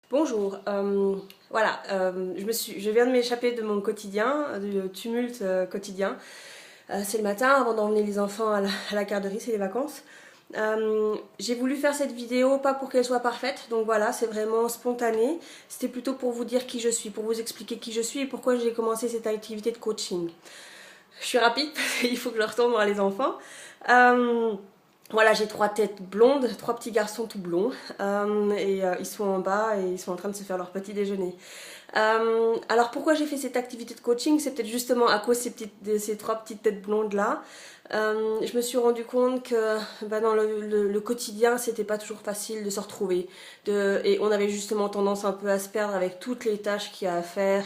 Bonjour, je viens de m'échapper de mon quotidien, du tumulte quotidien. C'est le matin avant d'emmener les enfants à la garderie, c'est les vacances. J'ai voulu faire cette vidéo pas pour qu'elle soit parfaite, donc voilà, c'est vraiment spontané. C'était plutôt pour vous dire qui je suis, pour vous expliquer qui je suis et pourquoi j'ai commencé cette activité de coaching. Je suis rapide parce qu'il faut que je retourne voir les enfants. Euh, voilà, j'ai trois têtes blondes, trois petits garçons tout blonds, ils sont en bas et ils sont en train de se faire leur petit déjeuner. Alors pourquoi j'ai fait cette activité de coaching? C'est peut-être justement à cause de ces trois petites têtes blondes là. Je me suis rendu compte que dans le quotidien, c'était pas toujours facile de se retrouver. Et on avait justement tendance un peu à se perdre avec toutes les tâches qu'il y a à faire.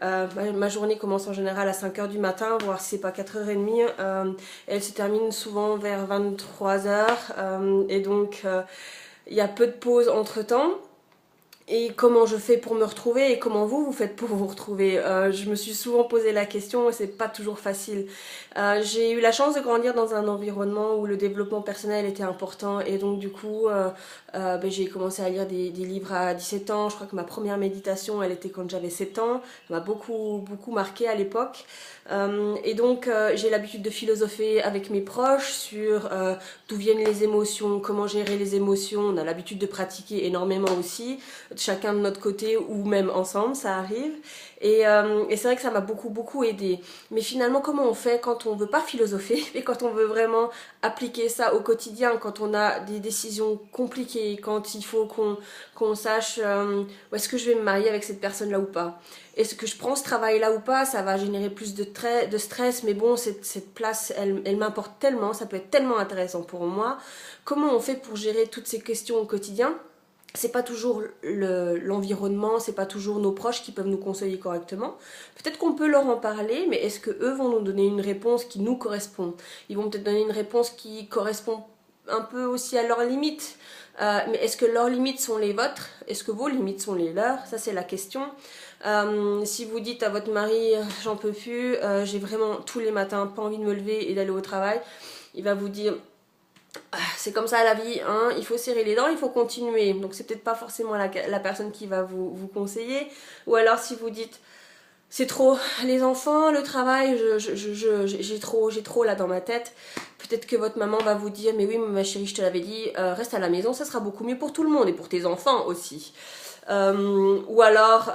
Ma journée commence en général à 5 heures du matin, voire si c'est pas 4h30. Elle se termine souvent vers 23 heures. Et donc, il y a peu de pauses entre temps. Et comment je fais pour me retrouver et comment vous faites pour vous retrouver? Je me suis souvent posé la question et c'est pas toujours facile. J'ai eu la chance de grandir dans un environnement où le développement personnel était important et donc du coup j'ai commencé à lire des livres à 17 ans. Je crois que ma première méditation elle était quand j'avais 7 ans. Ça m'a beaucoup marqué à l'époque. Et donc j'ai l'habitude de philosopher avec mes proches sur d'où viennent les émotions, comment gérer les émotions. On a l'habitude de pratiquer énormément aussi, chacun de notre côté ou même ensemble, ça arrive. Et c'est vrai que ça m'a beaucoup aidé. Mais finalement, comment on fait quand on veut pas philosopher, mais quand on veut vraiment appliquer ça au quotidien, quand on a des décisions compliquées, quand il faut qu'on sache où est-ce que je vais me marier avec cette personne-là ou pas. Est-ce que je prends ce travail-là ou pas? Ça va générer plus de stress, mais bon, cette place, elle m'importe tellement, ça peut être tellement intéressant pour moi. Comment on fait pour gérer toutes ces questions au quotidien? C'est pas toujours l'environnement, c'est pas toujours nos proches qui peuvent nous conseiller correctement. Peut-être qu'on peut leur en parler, mais est-ce que eux vont nous donner une réponse qui nous correspond? Ils vont peut-être donner une réponse qui correspond un peu aussi à leurs limites. Mais est-ce que leurs limites sont les vôtres? Est-ce que vos limites sont les leurs? Ça c'est la question. Si vous dites à votre mari j'en peux plus, j'ai vraiment tous les matins pas envie de me lever et d'aller au travail, il va vous dire c'est comme ça la vie, hein, il faut serrer les dents, il faut continuer. Donc c'est peut-être pas forcément la personne qui va vous conseiller. Ou alors si vous dites c'est trop, les enfants, le travail, j'ai trop là dans ma tête. Peut-être que votre maman va vous dire mais oui ma chérie je te l'avais dit, reste à la maison, ça sera beaucoup mieux pour tout le monde et pour tes enfants aussi. Ou alors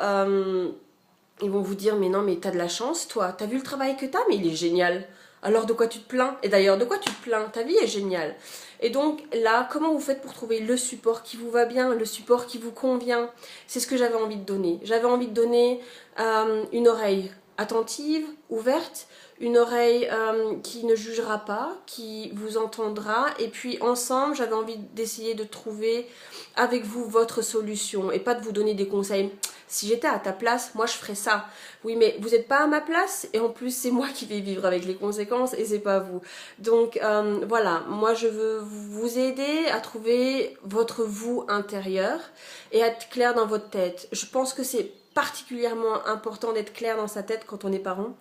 ils vont vous dire mais non mais t'as de la chance toi, t'as vu le travail que t'as mais il est génial. Alors de quoi tu te plains? Et d'ailleurs de quoi tu te plains? Ta vie est géniale. Et donc là, comment vous faites pour trouver le support qui vous va bien, le support qui vous convient? C'est ce que j'avais envie de donner. J'avais envie de donner une oreille attentive, ouverte, une oreille qui ne jugera pas, qui vous entendra. Et puis ensemble, j'avais envie d'essayer de trouver avec vous votre solution et pas de vous donner des conseils. Si j'étais à ta place, moi je ferais ça. Oui, mais vous n'êtes pas à ma place et en plus c'est moi qui vais vivre avec les conséquences et c'est pas vous. Donc voilà, moi je veux vous aider à trouver votre vous intérieur et à être clair dans votre tête. Je pense que c'est particulièrement important d'être clair dans sa tête quand on est parent.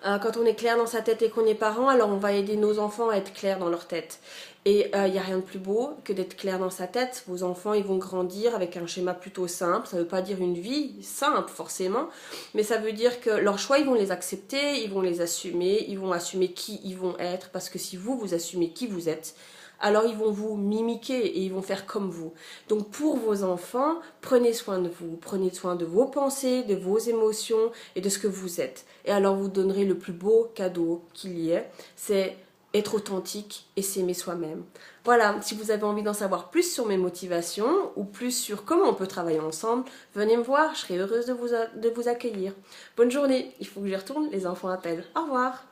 Quand on est clair dans sa tête et qu'on est parent, alors on va aider nos enfants à être clairs dans leur tête. Et il n'y a rien de plus beau que d'être clair dans sa tête. Vos enfants, ils vont grandir avec un schéma plutôt simple. Ça ne veut pas dire une vie simple forcément, mais ça veut dire que leurs choix, ils vont les accepter, ils vont les assumer, ils vont assumer qui ils vont être. Parce que si vous assumez qui vous êtes, alors ils vont vous mimiquer et ils vont faire comme vous. Donc pour vos enfants, prenez soin de vous, prenez soin de vos pensées, de vos émotions et de ce que vous êtes. Et alors vous donnerez le plus beau cadeau qu'il y ait, c'est être authentique et s'aimer soi-même. Voilà, si vous avez envie d'en savoir plus sur mes motivations ou plus sur comment on peut travailler ensemble, venez me voir, je serai heureuse de vous accueillir. Bonne journée, il faut que j'y retourne, les enfants appellent. Au revoir.